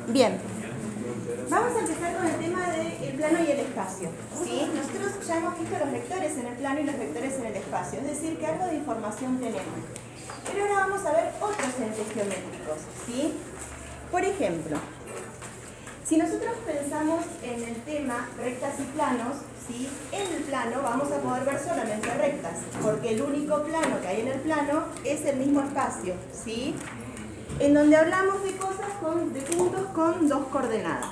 Bien, vamos a empezar con el tema del plano y el espacio. ¿Sí? Nosotros ya hemos visto los vectores en el plano y los vectores en el espacio, es decir, que algo de información tenemos. Pero ahora vamos a ver otros entes geométricos. ¿Sí? Por ejemplo, si nosotros pensamos en el tema rectas y planos, ¿sí? En el plano vamos a poder ver solamente rectas, porque el único plano que hay en el plano es el mismo espacio, ¿sí? En donde hablamos de cosas de puntos con dos coordenadas.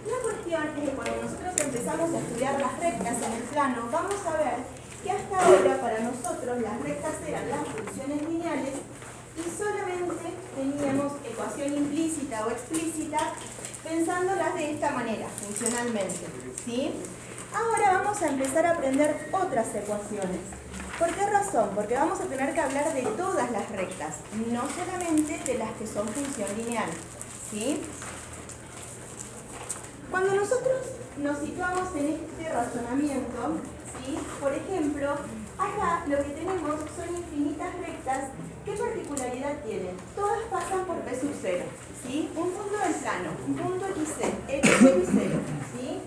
La cuestión es que cuando nosotros empezamos a estudiar las rectas en el plano, vamos a ver que hasta ahora para nosotros las rectas eran las funciones lineales y solamente teníamos ecuación implícita o explícita pensándolas de esta manera, funcionalmente, ¿sí? Ahora vamos a empezar a aprender otras ecuaciones. ¿Por qué razón? Porque vamos a tener que hablar de todas las rectas, no solamente de las que son función lineal, ¿sí? Cuando nosotros nos situamos en este razonamiento, ¿sí? Por ejemplo, acá lo que tenemos son infinitas rectas. ¿Qué particularidad tienen? Todas pasan por P sub 0, ¿sí? Un punto del plano, un punto x sub 0, ¿sí?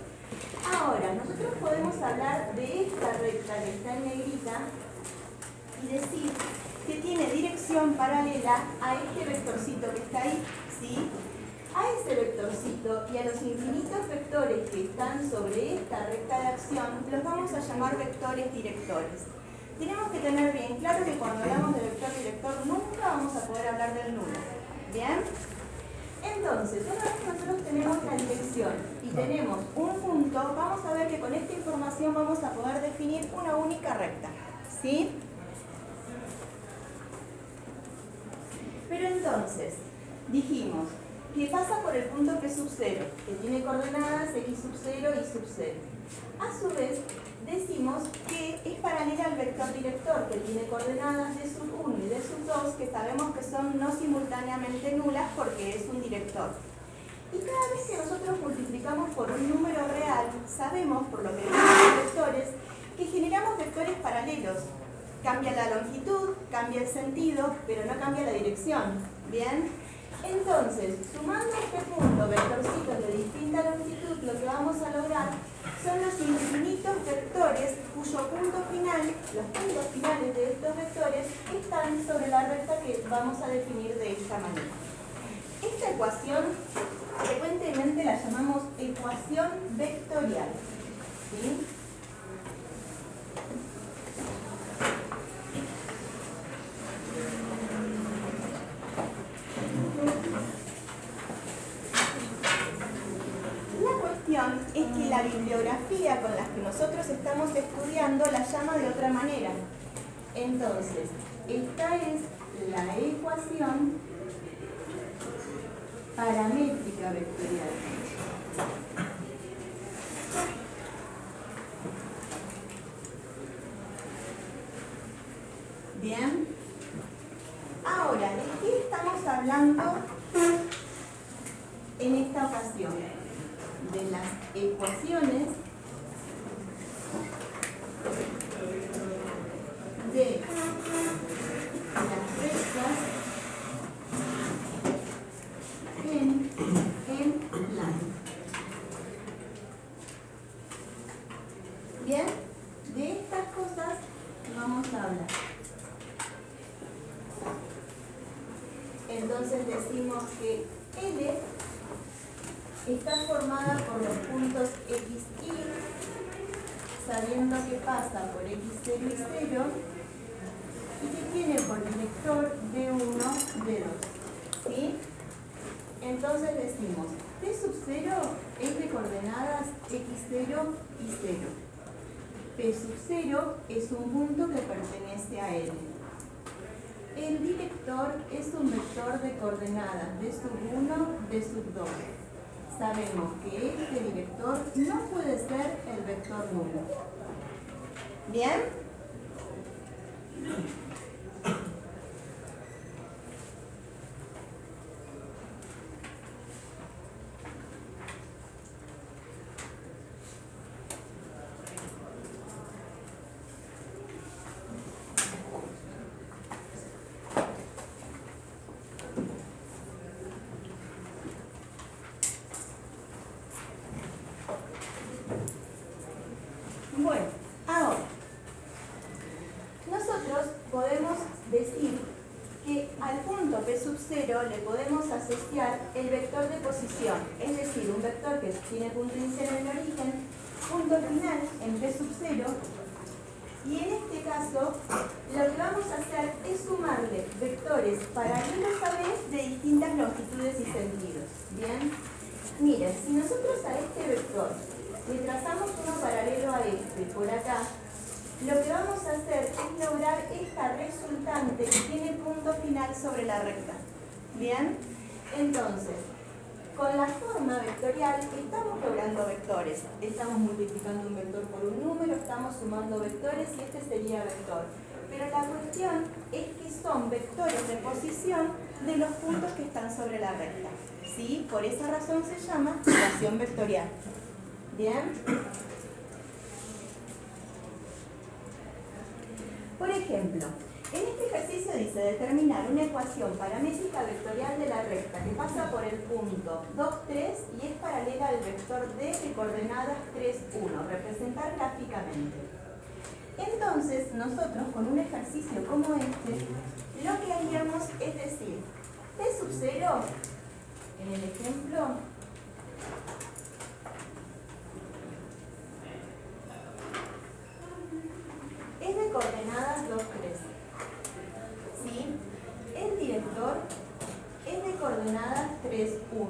Ahora, nosotros podemos hablar de esta recta que está en negrita y decir que tiene dirección paralela a este vectorcito que está ahí, ¿sí? A ese vectorcito y a los infinitos vectores que están sobre esta recta de acción los vamos a llamar vectores directores. Tenemos que tener bien claro que cuando hablamos de vector director nunca vamos a poder hablar del nulo. ¿Bien? Entonces, una vez que nosotros tenemos la dirección y tenemos un punto, vamos a ver que con esta información vamos a poder definir una única recta, ¿sí? Pero entonces, dijimos que pasa por el punto P sub 0, que tiene coordenadas x sub 0 y sub 0. A su vez, decimos que es paralela al vector director, que tiene coordenadas de sub 1 y de sub 2, que sabemos que son no simultáneamente nulas porque es un director. Y cada vez que nosotros multiplicamos por un número real, sabemos, por lo que vemos los vectores, que generamos vectores paralelos. Cambia la longitud, cambia el sentido, pero no cambia la dirección. ¿Bien? Entonces, sumando este punto, vectorcitos de distinta longitud, lo que vamos a lograr son los infinitos vectores cuyo punto final, los puntos finales de estos vectores, están sobre la recta que vamos a definir de esta manera. Esta ecuación, frecuentemente la llamamos ecuación vectorial, ¿sí? Es que la bibliografía con la que nosotros estamos estudiando la llama de otra manera. Entonces, esta es la ecuación paramétrica vectorial. Bien. Ahora, ¿de qué estamos hablando en esta ocasión? De las ecuaciones de las rectas en plano. Bien, de estas cosas vamos a hablar. Entonces decimos que L está formada por los puntos x, y, sabiendo que pasa por x0 y 0, y que tiene por director D1, D2. ¿Sí? Entonces decimos, T sub 0 es de coordenadas x0 y 0. P sub 0 es un punto que pertenece a L. El director es un vector de coordenadas D sub 1, D sub 2. Sabemos que este director no puede ser el vector nulo. ¿Bien? sub 0 le podemos asociar el vector de posición, es decir, un vector que tiene punto inicial en el origen, punto final en P sub 0, y en este caso lo que vamos a hacer es sumarle vectores paralelos a vez de distintas longitudes y sentidos. Bien, miren, si nosotros a este vector le trazamos uno paralelo a este por acá, lo que vamos a hacer es lograr esta resultante que tiene punto final sobre la recta. Bien, entonces, con la forma vectorial estamos logrando vectores. Estamos multiplicando un vector por un número, estamos sumando vectores y este sería vector. Pero la cuestión es que son vectores de posición de los puntos que están sobre la recta. ¿Sí? Por esa razón se llama ecuación vectorial. Bien. Por ejemplo, en este ejercicio dice determinar una ecuación paramétrica vectorial de la recta que pasa por el punto 2, 3 y es paralela al vector D de coordenadas 3, 1. Representar gráficamente. Entonces, nosotros con un ejercicio como este, lo que haríamos es decir, P sub 0, en el ejemplo, es de coordenadas 2, 3. ¿Sí? El director es de coordenadas 3, 1.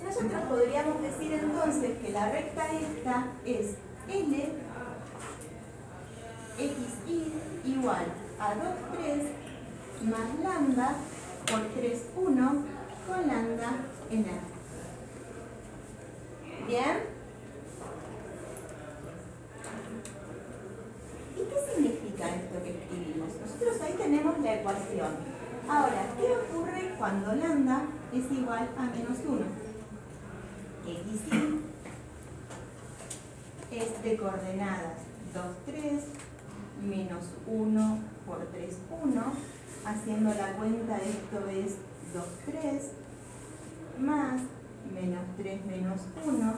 Nosotros podríamos decir entonces que la recta esta es L xy igual a 2, 3 más lambda por 3, 1 con lambda en A. ¿Bien? ¿Y qué significa esto que escribimos? Nosotros ahí tenemos la ecuación. Ahora, ¿qué ocurre cuando lambda es igual a menos 1? Xy es de coordenadas 2, 3 menos 1 por 3, 1. Haciendo la cuenta, esto es 2, 3 más menos 3 menos 1.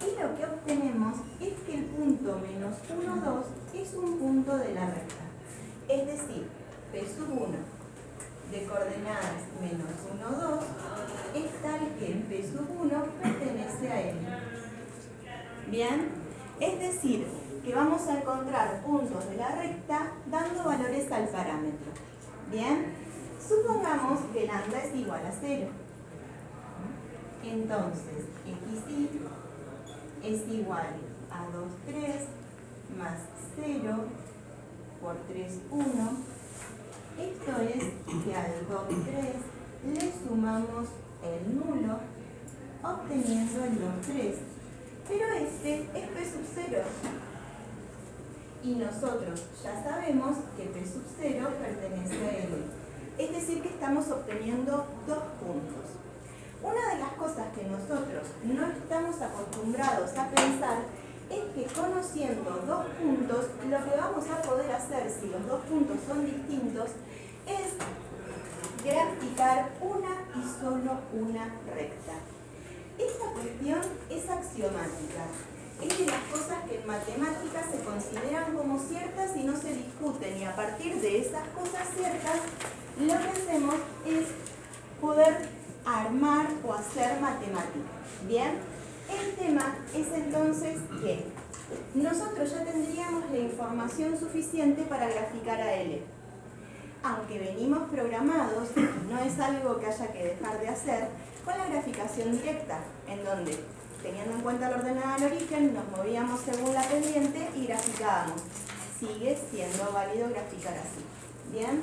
Y lo que obtenemos es que el punto menos 1, 2 es un punto de la recta. Es decir, P sub 1 de coordenadas menos 1, 2 es tal que en P sub 1 pertenece a L. Bien, es decir, que vamos a encontrar puntos de la recta dando valores al parámetro. Bien, supongamos que lambda es igual a 0. Entonces, xy es igual a 2, 3 más 0 por 3, 1. Esto es que al 2, 3 le sumamos el nulo, obteniendo el 2, 3. Pero este es P sub 0. Y nosotros ya sabemos que P sub 0 pertenece a L. Es decir, que estamos obteniendo dos puntos. Una de las cosas que nosotros no estamos acostumbrados a pensar es que conociendo dos puntos, lo que vamos a poder hacer si los dos puntos son distintos es graficar una y solo una recta. Esta cuestión es axiomática. Es de las cosas que en matemáticas se consideran como ciertas y no se discuten. Y a partir de esas cosas ciertas, lo que hacemos es poder armar o hacer matemática. Bien, el tema es entonces que nosotros ya tendríamos la información suficiente para graficar a L. Aunque venimos programados, no es algo que haya que dejar de hacer, con la graficación directa, en donde, teniendo en cuenta la ordenada al origen, nos movíamos según la pendiente y graficábamos. Sigue siendo válido graficar así. Bien,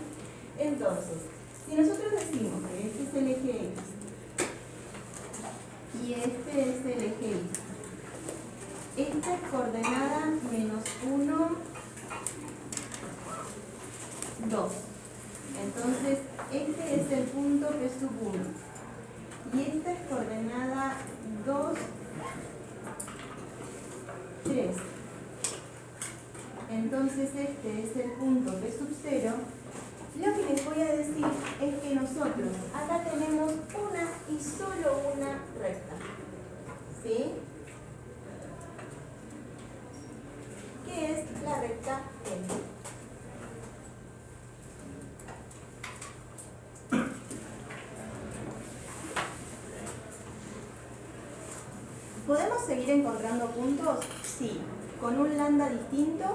entonces, si nosotros decimos que este es el eje X y este es el eje Y, esta es coordenada menos 1, 2. Entonces, este es el punto P sub 1. Y esta es coordenada 2, 3. Entonces, este es el punto P sub 0. Lo que les voy a decir es que nosotros acá tenemos una y solo una recta. ¿Sí? Que es la recta L. ¿Podemos seguir encontrando puntos? Sí. Con un lambda distinto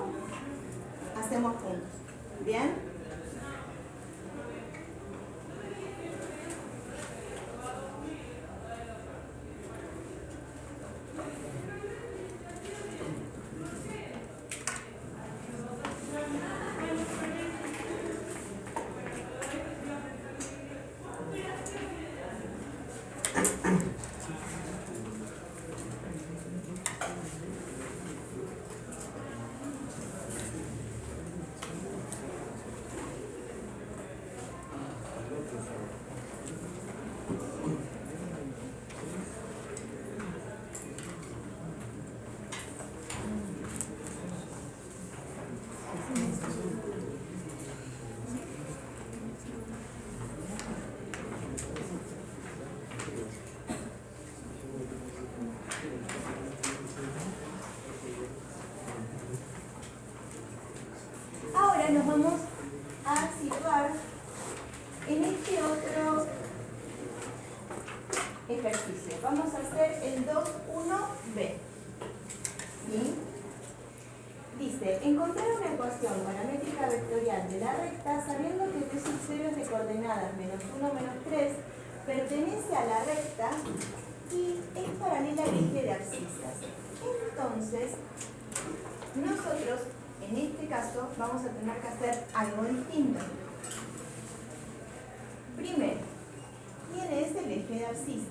hacemos puntos. ¿Bien? Ahora nos vamos a situar en este otro ejercicio. Vamos a hacer el 2.1b. ¿Sí? Dice, encontrar una ecuación paramétrica vectorial de la recta sabiendo que P sub 0 es de coordenadas -1, -3, pertenece a la recta y es paralela al eje de abscisas. Entonces, nosotros, en este caso, vamos a tener que hacer algo distinto. Primero, ¿quién es el eje de abscisas?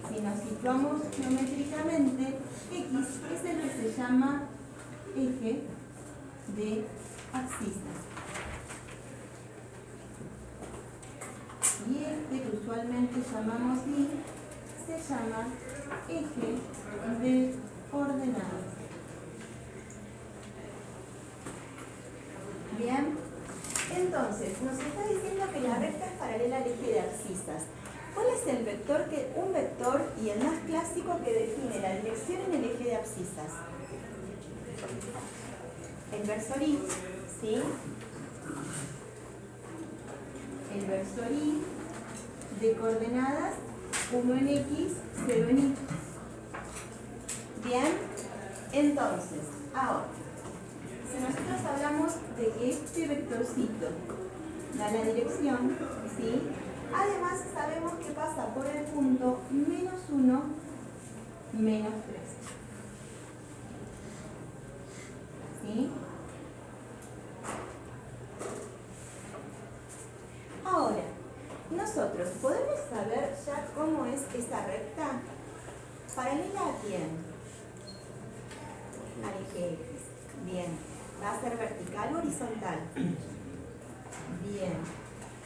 Si nos situamos geométricamente, X es el que se llama eje de abscisas. Y este que usualmente llamamos Y se llama eje de coordenadas. Bien, entonces nos está diciendo que la recta es paralela al eje de abscisas. ¿Cuál es el vector un vector y el más clásico que define la dirección en el eje de abscisas? El versor Y, ¿sí? El versor Y de coordenadas 1 en X, 0 en Y. Bien, entonces, ahora, si nosotros hablamos de que este vectorcito da la dirección, ¿sí? Además sabemos que pasa por el punto -1, -3. ¿Sí? Ahora, nosotros podemos saber ya cómo es esa recta. ¿Paralela a quién? Al eje X. Bien. ¿Va a ser vertical o horizontal? Bien.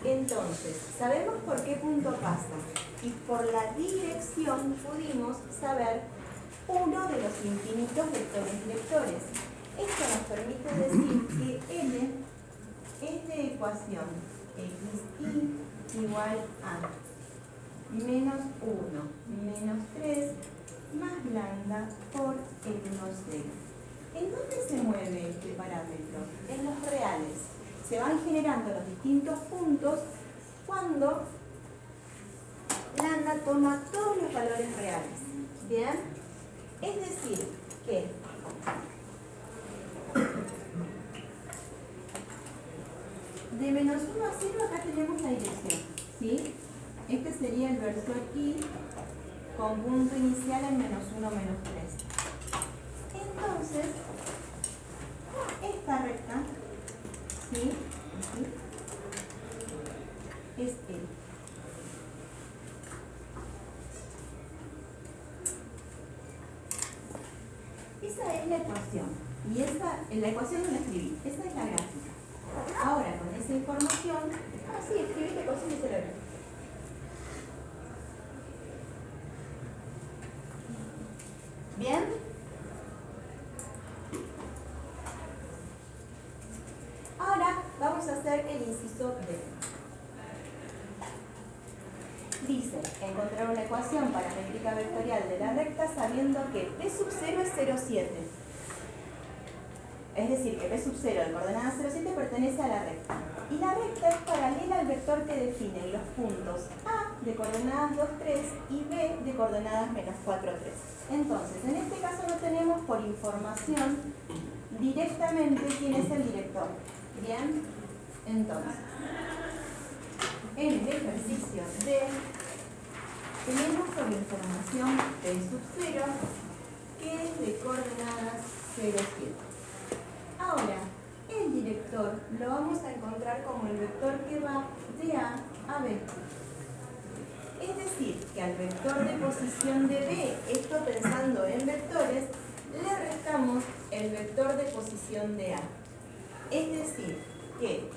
Entonces, sabemos por qué punto pasa. Y por la dirección pudimos saber uno de los infinitos vectores lectores. Esto nos permite decir que L es de ecuación xy igual a -1, -3 más lambda por L1, 0. ¿En dónde se mueve este parámetro? En los reales. Se van generando los distintos puntos cuando lambda toma todos los valores reales. ¿Bien? Es decir, que de -1 a 0 acá tenemos la dirección, ¿sí? Este sería el versor Y con punto inicial en -1, -3. Entonces, esta recta, ¿sí? Aquí, es L. Esa es la ecuación. Y la ecuación no la escribí, esa es la gráfica. Ahora, con esa información, sí, escribí la ecuación y se la ve. ¿Bien? Ahora vamos a hacer el inciso D. Dice, encontrar una ecuación paramétrica vectorial de la recta sabiendo que P sub 0 es 0,7. Es decir, que P sub 0 de coordenada 0,7 pertenece a la recta. Y la recta es paralela al vector que define los puntos A de coordenadas 2, 3 y B de coordenadas menos 4, 3. Entonces, en este caso no tenemos por información directamente quién es el director. Bien, entonces, en el ejercicio D tenemos por información P sub 0 que es de coordenadas 0, 7. Ahora, el director lo vamos a encontrar como el vector que va de A a B. Es decir, que al vector de posición de B, esto pensando en vectores, le restamos el vector de posición de A. Es decir, que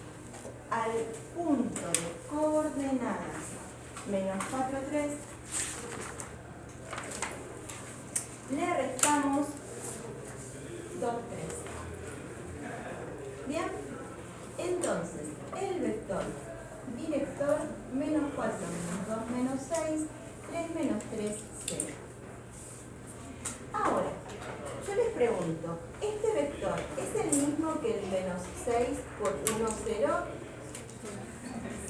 al punto de coordenadas menos 4, 3, le restamos 2, 3. Bien, entonces el vector director menos 4 menos 2 menos 6, 3 menos 3, 0. Ahora, yo les pregunto, ¿este vector es el mismo que el menos 6 por 1, 0?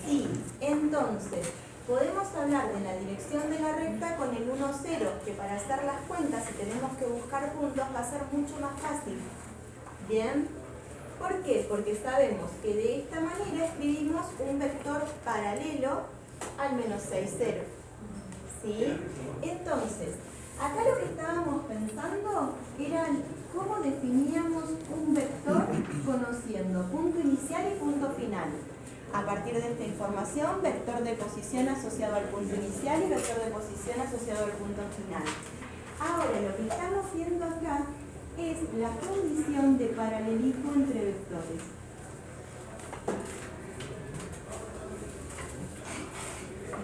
Sí, entonces podemos hablar de la dirección de la recta con el 1, 0, que para hacer las cuentas, si tenemos que buscar puntos, va a ser mucho más fácil. Bien, ¿por qué? Porque sabemos que de esta manera escribimos un vector paralelo al menos 6, 0. ¿Sí? Entonces, acá lo que estábamos pensando era cómo definíamos un vector conociendo punto inicial y punto final. A partir de esta información, vector de posición asociado al punto inicial y vector de posición asociado al punto final. Ahora, lo que estamos viendo acá es la condición de paralelismo entre vectores.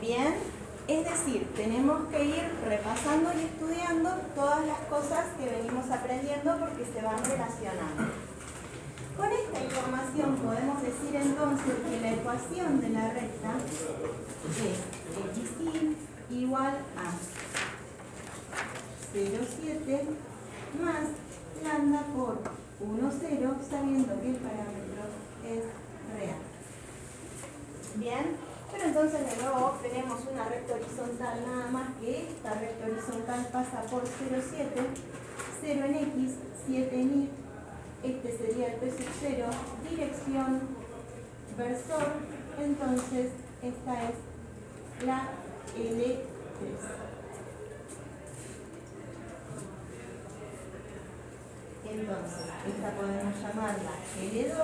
Bien, es decir, tenemos que ir repasando y estudiando todas las cosas que venimos aprendiendo porque se van relacionando. Con esta información podemos decir entonces que la ecuación de la recta es x igual a 0,7 más lambda por 1, 0, sabiendo que el parámetro es real. Bien, pero entonces de nuevo tenemos una recta horizontal nada más que esta recta horizontal pasa por 0,7, 0 en x, 7 en y. Este sería el P sub 0, dirección, versor, entonces esta es la L3. Entonces, esta podemos llamarla L2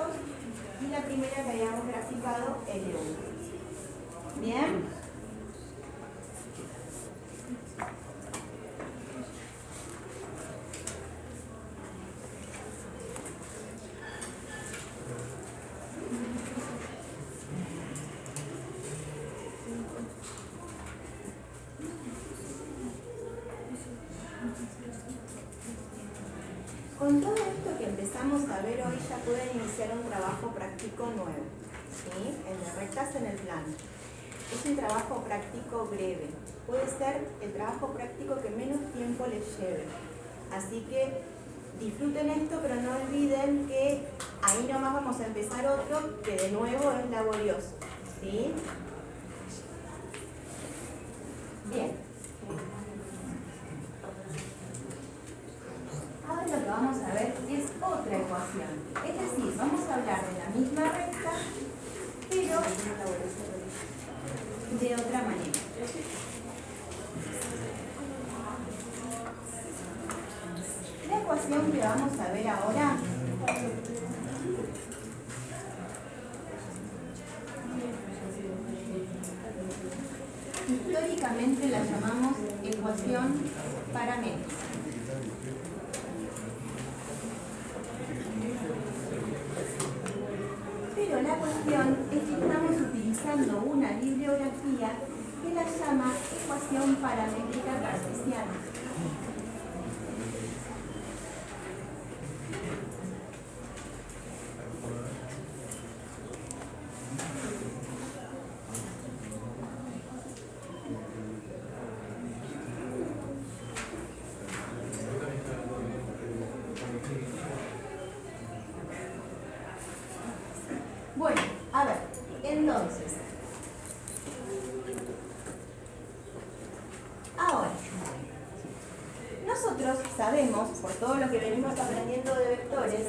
y la primera que habíamos graficado L1. ¿Bien? Con todo esto que empezamos a ver hoy ya pueden iniciar un trabajo práctico nuevo, ¿sí? El de rectas en el plano. Es un trabajo práctico breve. Puede ser el trabajo práctico que menos tiempo les lleve. Así que disfruten esto, pero no olviden que ahí nomás vamos a empezar otro que de nuevo es laborioso, ¿sí? Bien. Ahora lo que vamos a ver es otra ecuación. Es decir, vamos a hablar de la misma recta, pero de otra manera. La ecuación que vamos a ver ahora históricamente la llamamos ecuación paramétrica. Pero la cuestión es que estamos utilizando una bibliografía que la llama ecuación paramétrica cartesiana. Bueno, a ver, entonces, nosotros sabemos, por todo lo que venimos aprendiendo de vectores,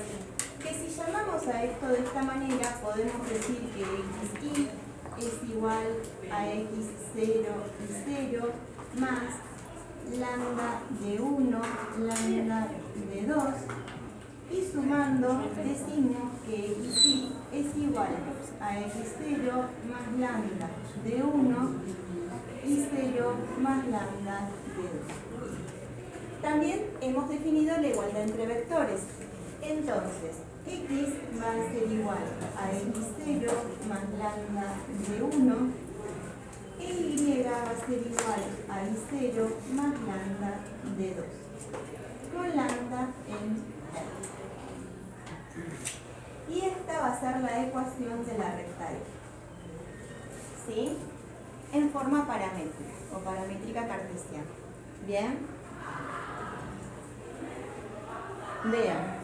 que si llamamos a esto de esta manera, podemos decir que xy es igual a x0 y 0 más lambda de 1, lambda de 2, y sumando decimos que xy es igual a x0 más lambda de 1 y 0 más lambda de 2. También hemos definido la igualdad entre vectores. Entonces, x va a ser igual a x0 más lambda de 1 e y va a ser igual a y0 más lambda de 2, con lambda en R. Y esta va a ser la ecuación de la recta F, ¿sí? En forma paramétrica o paramétrica cartesiana. ¿Bien? Vean.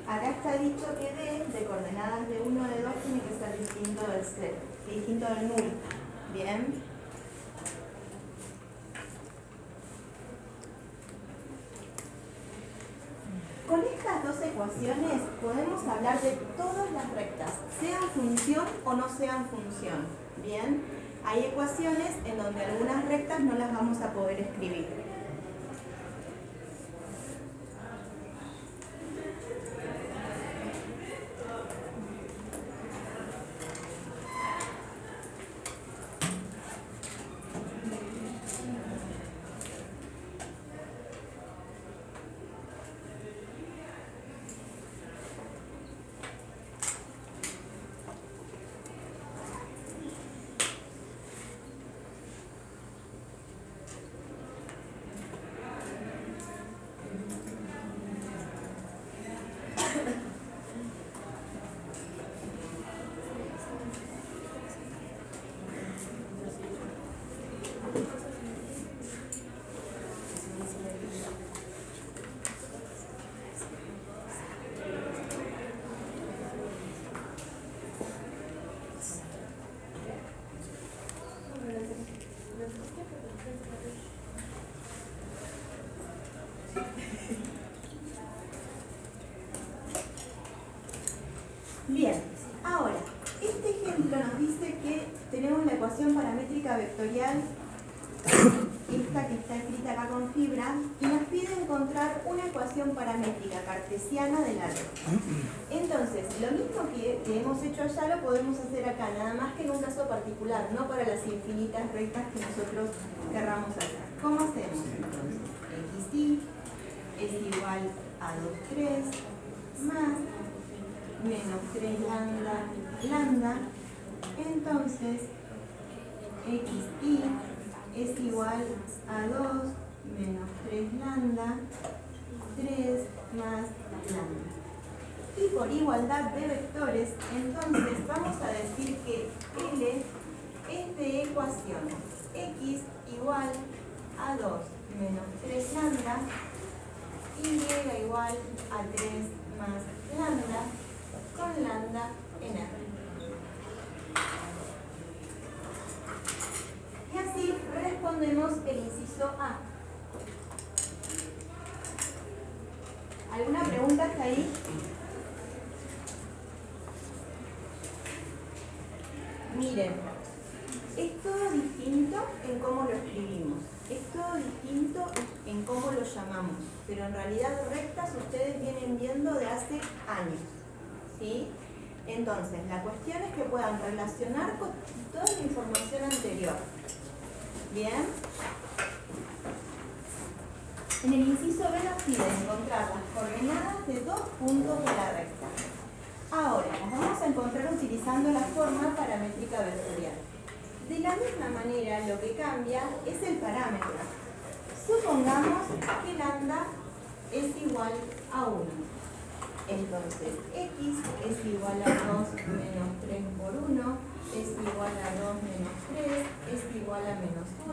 Acá está dicho que D de coordenadas de 1 de 2 tiene que ser distinto del 0, distinto del nulo. Bien. Con estas dos ecuaciones podemos hablar de todas las rectas, sean función o no sean función. Bien. Hay ecuaciones en donde algunas rectas no las vamos a poder escribir. Bien, ahora, este ejemplo nos dice que tenemos la ecuación paramétrica vectorial, esta que está escrita acá con fibra, y nos pide encontrar una ecuación paramétrica cartesiana de la recta. Entonces, lo mismo que hemos hecho allá lo podemos hacer acá, nada más que en un caso particular, no para las infinitas rectas que nosotros querramos hacer. ¿Cómo hacemos? Entonces, xy es igual a 2,3 más menos 3 lambda, entonces xy es igual a 2 menos 3 lambda, 3 más lambda. Y por igualdad de vectores, entonces vamos a decir que L es de ecuación x igual a 2 menos 3 lambda, y igual a 3 más lambda, con lambda en R. Y así respondemos el inciso A. ¿Alguna pregunta hasta ahí? Miren, es todo distinto en cómo lo escribimos, es todo distinto en cómo lo llamamos, pero en realidad rectas ustedes vienen viendo de hace años, ¿sí? Entonces, la cuestión es que puedan relacionar con toda la información anterior. ¿Bien? En el inciso B nos pide encontrar las coordenadas de dos puntos de la recta. Ahora, las vamos a encontrar utilizando la forma paramétrica vectorial. De la misma manera, lo que cambia es el parámetro. Supongamos que lambda es igual a 1. Entonces, x es igual a 2 menos 3 por 1, es igual a 2 menos 3, es igual a menos 1,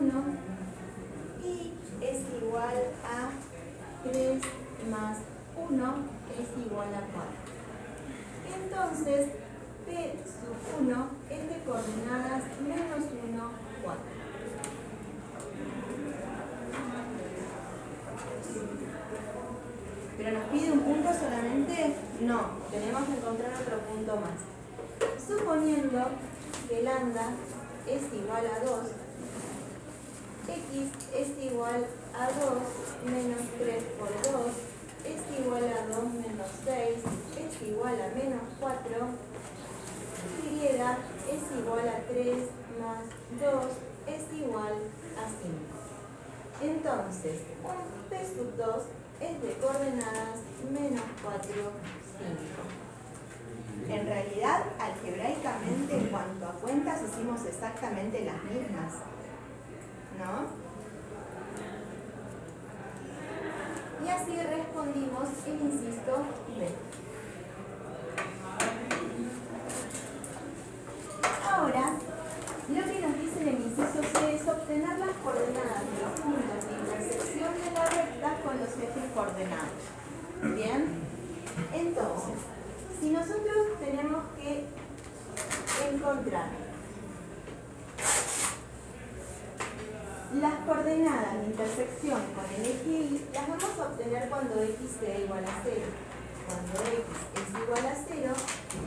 y es igual a 3 más 1, es igual a 4. Entonces, P sub 1 es de coordenadas menos 1, 4. ¿Pero nos pide un punto solamente? No, tenemos que encontrar otro punto más. Suponiendo que lambda es igual a 2, x es igual a 2 menos 3 por 2 es igual a 2 menos 6 es igual a menos 4, y es igual a 3 más 2 es igual a 5. Entonces, un p sub 2 es de coordenadas menos 4, 5. En realidad, algebraicamente, en cuanto a cuentas, hicimos exactamente las mismas, ¿no? Y así respondimos el inciso B. Ahora, lo que nos dice el inciso C es obtener las coordenadas de los puntos de intersección de la recta con los ejes coordenados. ¿Bien? Entonces, si nosotros tenemos que encontrar las coordenadas de intersección con el eje Y, las vamos a obtener cuando x sea igual a 0. Cuando x es igual a 0,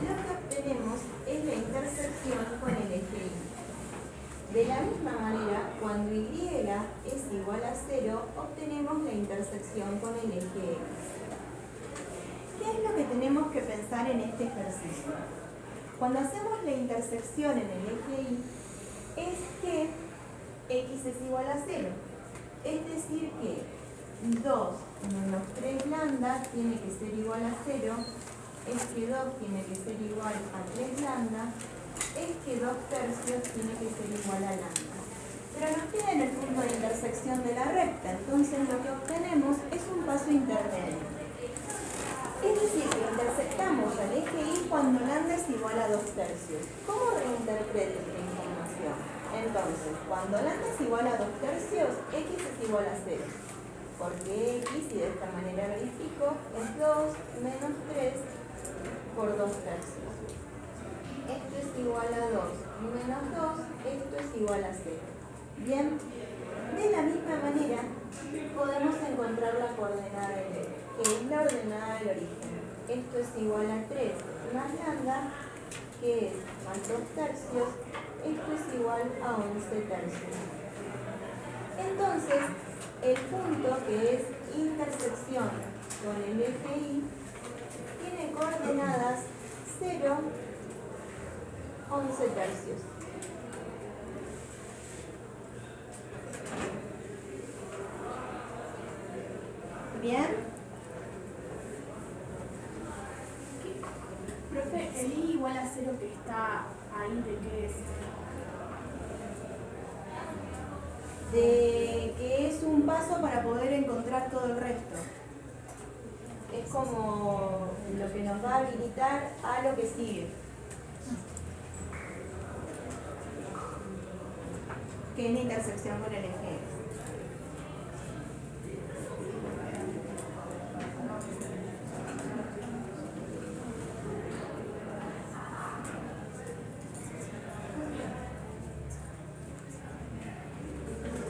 lo que obtenemos es la intersección con el eje Y. De la misma manera, cuando y es igual a 0, obtenemos la intersección con el eje X. ¿Qué es lo que tenemos que pensar en este ejercicio? Cuando hacemos la intersección en el eje Y, es que x es igual a 0. Es decir que 2 menos 3 lambda tiene que ser igual a 0, es que 2 tiene que ser igual a 3 lambda, es que 2 tercios tiene que ser igual a lambda. Pero nos queda en el punto de intersección de la recta, entonces lo que obtenemos es un paso intermedio. Es decir, que intersectamos al eje Y cuando lambda es igual a 2 tercios. ¿Cómo reinterpreto esta información? Entonces, cuando lambda es igual a 2 tercios, x es igual a 0. Porque x, y de esta manera verifico, es 2 menos 3 por 2 tercios. Esto es igual a 2 menos 2, esto es igual a 0. Bien, de la misma manera podemos encontrar la coordenada del eje, que es la ordenada del origen. Esto es igual a 3 más lambda, que es más 2 tercios, esto es igual a 11 tercios. Entonces, el punto que es intersección con el eje Y tiene coordenadas 0, 11 tercios. ¿Bien? Profe, el I igual a 0 que está ahí, ¿de qué es? De que es un paso para poder encontrar todo el resto. Es como lo que nos va a habilitar a lo que sigue. Que es la intersección con el eje X.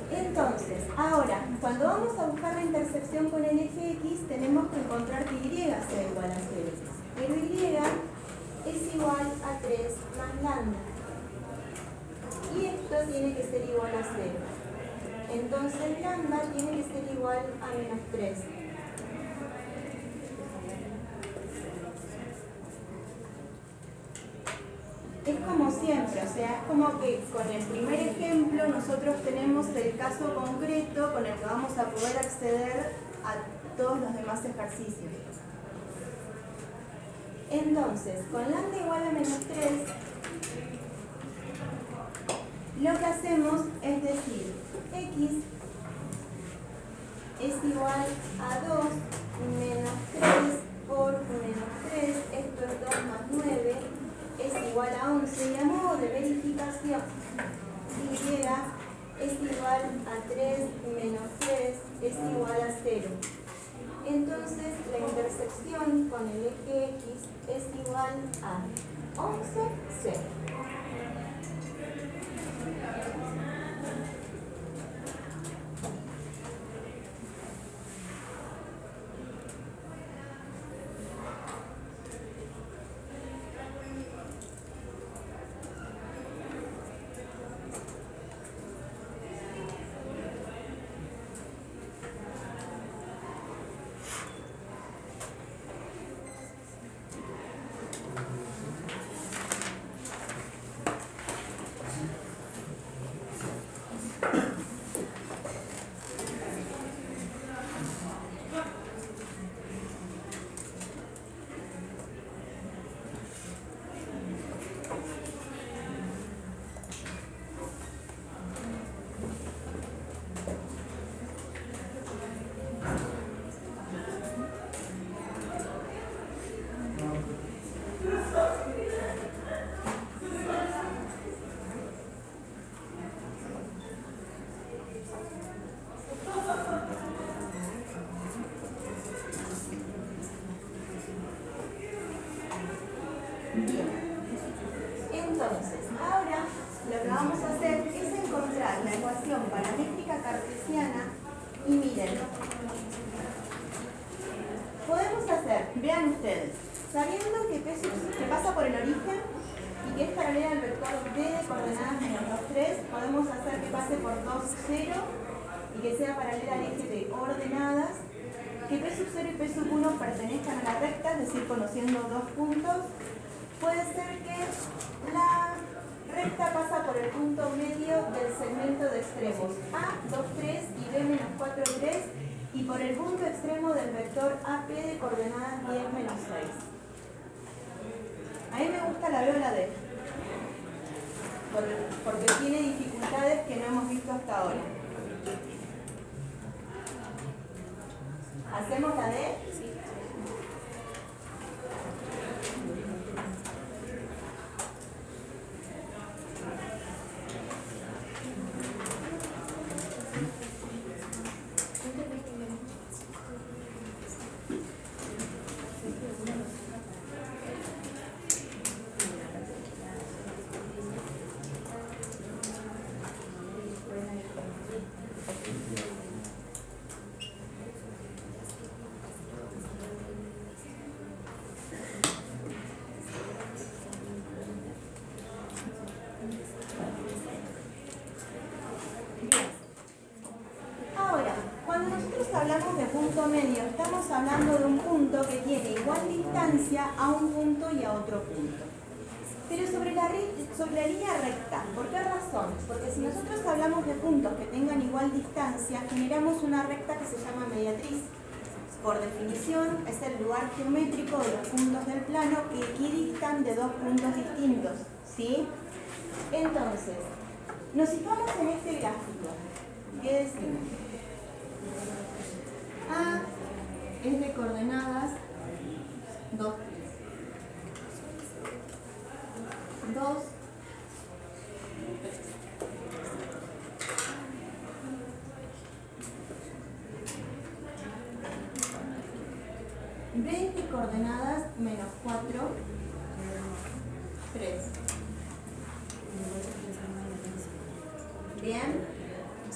Entonces, ahora, cuando vamos a buscar la intersección con el eje X, tenemos que encontrar que Y sea igual a 0. Pero Y es igual a 3 más lambda. Y esto tiene que ser igual a 0. Entonces, lambda tiene que ser igual a menos 3. Es como siempre, o sea, es como que con el primer ejemplo nosotros tenemos el caso concreto con el que vamos a poder acceder a todos los demás ejercicios. Entonces, con lambda igual a menos 3, lo que hacemos es decir, x es igual a 2 menos 3 por menos 3, esto es 2 más 9, es igual a 11, y a modo de verificación, y es igual a 3 menos 3 es igual a 0. Entonces, la intersección con el eje X es igual a 11, 0. Entonces, ahora lo que vamos a hacer es encontrar la ecuación paramétrica cartesiana y miren, podemos hacer, vean ustedes, sabiendo que P que pasa por el origen y que es paralela al vector D de coordenadas menos 2, 3, podemos hacer que pase por 2, 0 y que sea paralela al eje de ordenadas, que P sub 0 y P sub 1 pertenezcan a la recta, es decir, conociendo dos puntos. Puede ser que la recta pasa por el punto medio del segmento de extremos A, 2, 3 y B, menos 4, 3 y por el punto extremo del vector AP de coordenadas 10, menos 6. A mí me gusta la B o la D, porque tiene dificultades que no hemos visto hasta ahora. ¿Hacemos la D? Sí. Hablamos de punto medio, estamos hablando de un punto que tiene igual distancia a un punto y a otro punto. Pero sobre la línea recta, ¿por qué razón? Porque si nosotros hablamos de puntos que tengan igual distancia, generamos una recta que se llama mediatriz. Por definición, es el lugar geométrico de los puntos del plano que equidistan de dos puntos distintos, ¿sí? Entonces, nos situamos en este gráfico. ¿Qué decimos? A es de coordenadas 2, 2, 20 coordenadas menos 4, 3. Bien.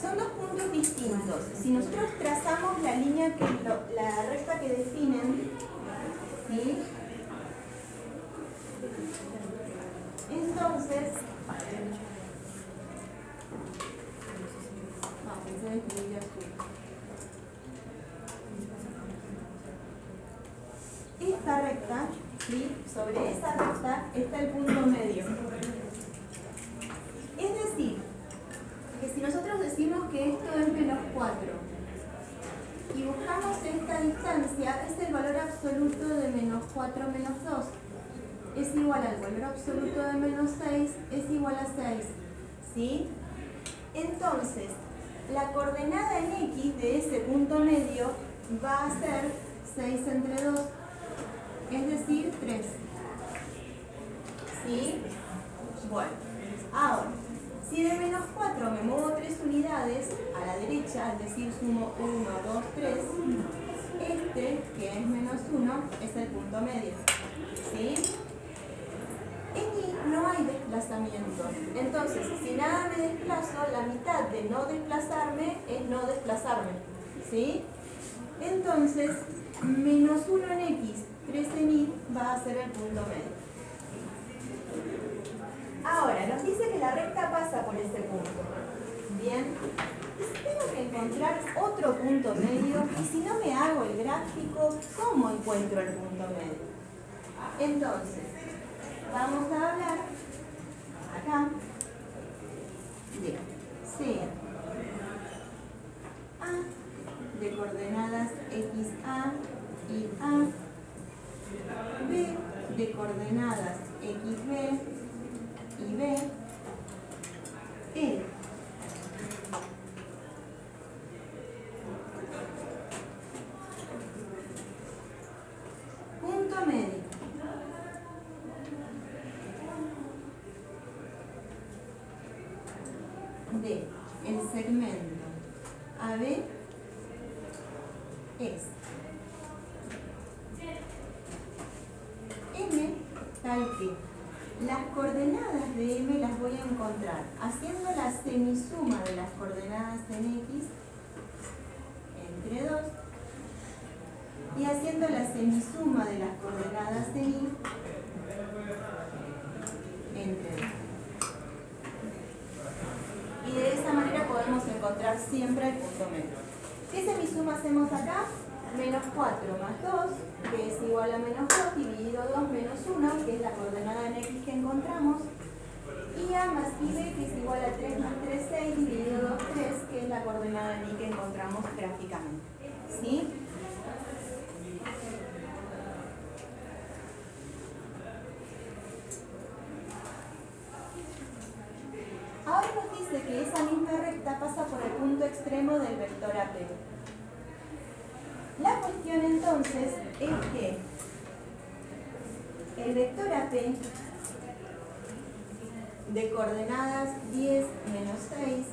Son dos puntos distintos. Si nosotros trazamos la línea la recta que definen, ¿sí? Entonces, pensé en escribir azul. Esta recta, ¿sí? Sobre esa recta está el punto medio. Es decir, que si nosotros decimos que esto es menos 4 y buscamos esta distancia, es el valor absoluto de menos 4 menos 2. Es igual al valor absoluto de menos 6, es igual a 6. ¿Sí? Entonces, la coordenada en X de ese punto medio va a ser 6 entre 2, es decir, 3. ¿Sí? Bueno, ahora, si de menos 4 me muevo 3 unidades a la derecha, es decir, sumo 1, 2, 3, este, que es menos 1, es el punto medio. ¿Sí? En Y no hay desplazamiento. Entonces, si nada me desplazo, la mitad de no desplazarme es no desplazarme. ¿Sí? Entonces, menos 1 en X, 3 en Y va a ser el punto medio. Ahora, nos dice que la recta pasa por este punto. Bien. Tengo que encontrar otro punto medio y si no me hago el gráfico, ¿cómo encuentro el punto medio? Entonces, vamos a hablar acá de C coordenadas xb y b, el punto medio de el segmento AB es M tal que las coordenadas de M las voy a encontrar haciendo la semisuma de las coordenadas en X entre 2 y haciendo la semisuma de las coordenadas en Y entre 2. Y de esa manera podemos encontrar siempre el punto medio. ¿Qué semisuma hacemos acá? Menos 4 más 2, que es igual a menos 2, dividido 2 menos 1, que es la coordenada en X que encontramos, y A más IB, que es igual a 3 más 3, 6, dividido 2, 3, que es la coordenada en Y que encontramos gráficamente. ¿Sí? Ahora nos dice que esa misma recta pasa por el punto extremo del vector AP. La cuestión entonces es que el vector AP de coordenadas 10 menos 6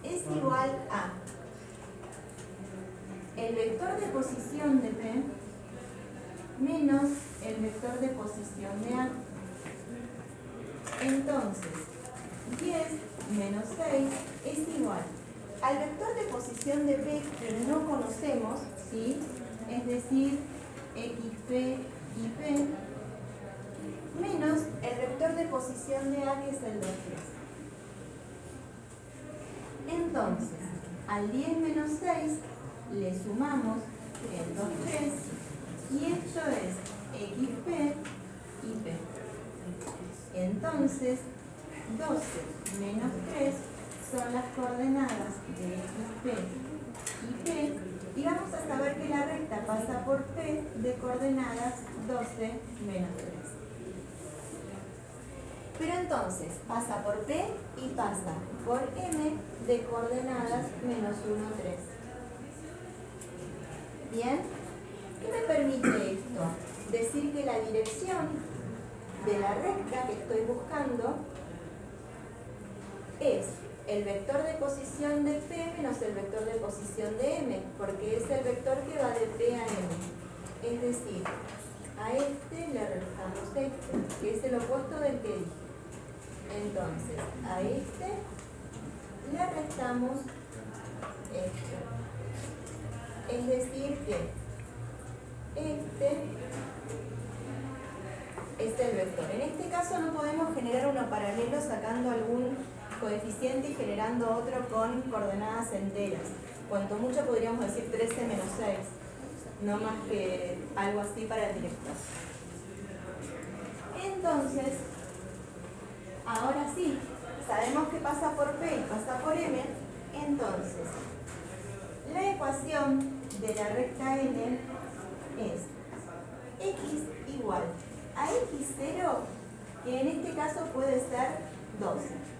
es igual a el vector de posición de P menos el vector de posición de A. Entonces, 10 menos 6 es igual al vector de posición de P que no conocemos, ¿sí? Es decir, XP y P, menos el vector de posición de A, que es el 2, 3. Entonces, al 10 menos 6 le sumamos el 2, 3, y esto es XP y P. Entonces, 12 menos 3 son las coordenadas de XP y P, y vamos a saber que la recta pasa por P de coordenadas 12 menos 3. Pero entonces pasa por P y pasa por M de coordenadas menos 1, 3. ¿Bien? ¿Qué me permite esto? Decir que la dirección de la recta que estoy buscando es el vector de posición de P menos el vector de posición de M, porque es el vector que va de P a M. Es decir, a este le restamos este, que es el opuesto del que dije. Entonces, a este le restamos esto. Es decir que este es el vector. En este caso no podemos generar uno paralelo sacando algún coeficiente y generando otro con coordenadas enteras. Cuanto mucho podríamos decir 13 menos 6, no más que algo así para el director. Entonces, ahora sí, sabemos que pasa por P y pasa por M, entonces la ecuación de la recta N es X igual a X0, que en este caso puede ser 12,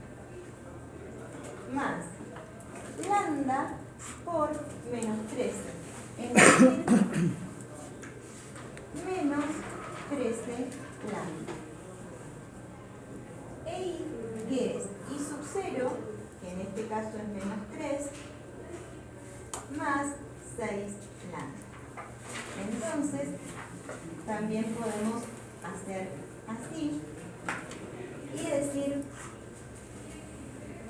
más lambda por menos 13, es decir, menos 13 lambda. E I, que es I sub 0, que en este caso es menos 3, más 6 lambda. Entonces, también podemos hacer así y decir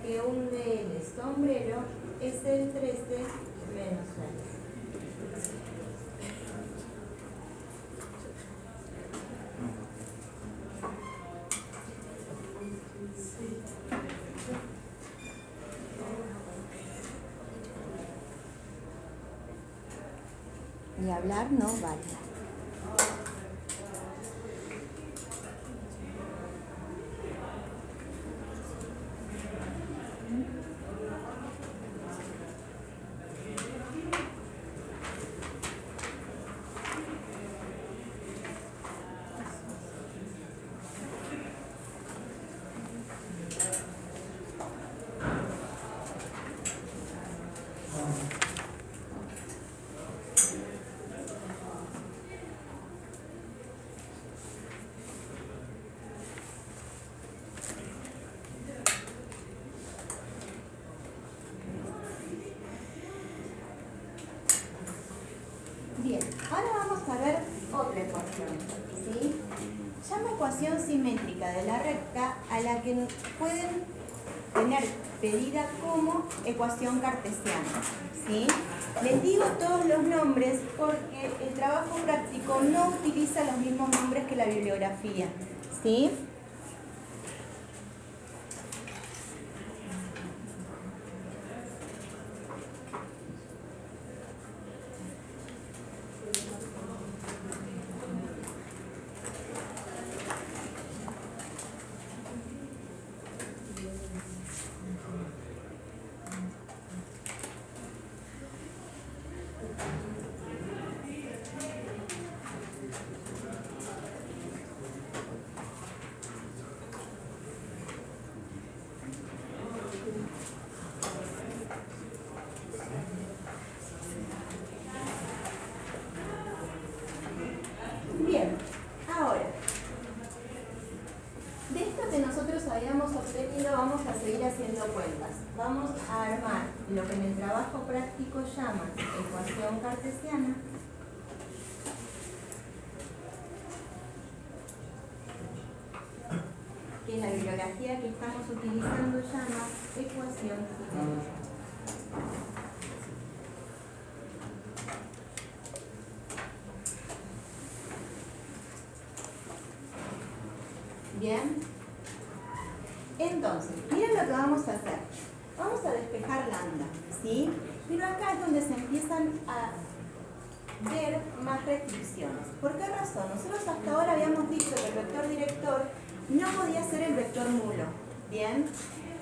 que un DL sombrero es el 13 menos 6. Y hablar no vale. Bien, ahora vamos a ver otra ecuación, ¿sí? Llama ecuación simétrica de la recta a la que pueden tener pedida como ecuación cartesiana, ¿sí? Les digo todos los nombres porque el trabajo práctico no utiliza los mismos nombres que la bibliografía, ¿sí? Bien, ahora, de esto que nosotros habíamos obtenido vamos a seguir haciendo cuentas. Vamos a armar lo que en el trabajo práctico llaman ecuación cartesiana, que la bibliografía que estamos utilizando llama ecuación simétrica. Bien, entonces, miren lo que vamos a hacer. Vamos a despejar lambda, ¿sí? Pero acá es donde se empiezan a ver más restricciones. ¿Por qué razón? Nosotros hasta ahora habíamos dicho que el vector director no podía ser el vector nulo, ¿bien?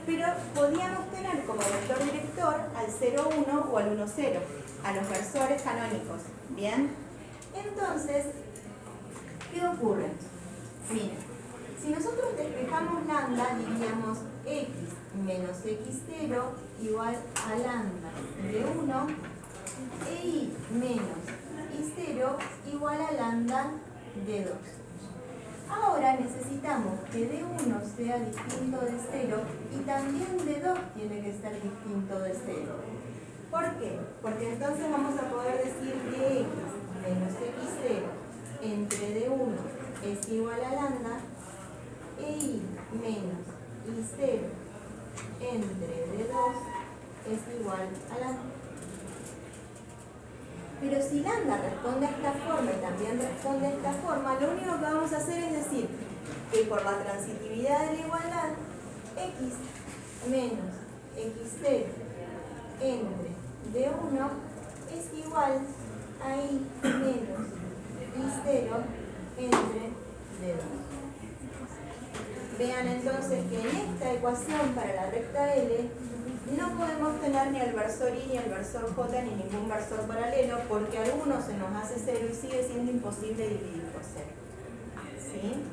Pero podíamos tener como vector director al 0, 1 o al 1, 0, a los versores canónicos, ¿bien? Entonces, ¿qué ocurre? Miren. Si nosotros despejamos lambda, diríamos x menos x0 igual a lambda de 1 e y menos y0 igual a lambda de 2. Ahora necesitamos que de 1 sea distinto de 0 y también de 2 tiene que ser distinto de 0. ¿Por qué? Porque entonces vamos a poder decir que x menos x0 entre de 1 es igual a lambda e y menos y0 entre d2 es igual a lambda. Pero si lambda responde a esta forma y también responde a esta forma, lo único que vamos a hacer es decir que por la transitividad de la igualdad, x menos x0 entre d1 es igual a y menos y0 entre d2. Vean entonces que en esta ecuación para la recta L no podemos tener ni el versor I ni el versor J ni ningún versor paralelo porque alguno se nos hace 0 y sigue siendo imposible dividir por 0. ¿Sí?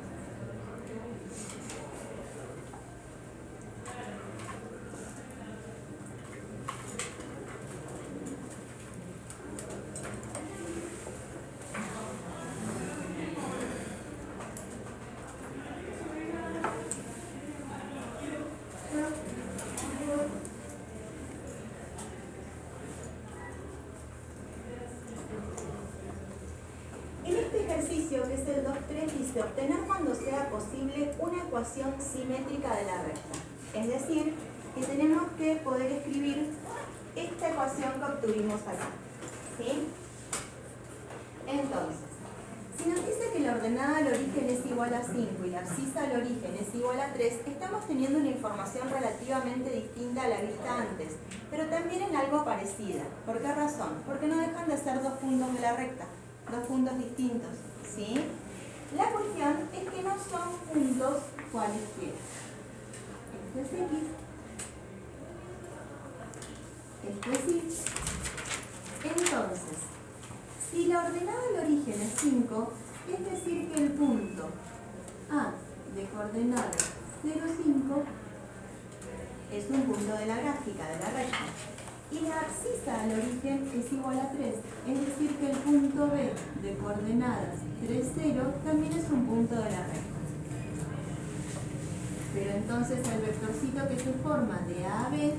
Que es el 2.3 dice obtener cuando sea posible una ecuación simétrica de la recta. Es decir, que tenemos que poder escribir esta ecuación que obtuvimos acá. ¿Sí? Entonces, si nos dice que la ordenada al origen es igual a 5 y la abscisa al origen es igual a 3, estamos teniendo una información relativamente distinta a la vista antes, pero también en algo parecida. ¿Por qué razón? Porque no dejan de ser dos puntos de la recta, dos puntos distintos. ¿Sí? La cuestión es que no son puntos cualesquiera. Esto es X, esto es Y. Entonces, si la ordenada del origen es 5, es decir que el punto A de coordenadas 0, 5 es un punto de la gráfica de la recta. Y la abscisa al origen es igual a 3, es decir que el punto B de coordenadas 3, 0 también es un punto de la recta. Pero entonces el vectorcito que se forma de A a B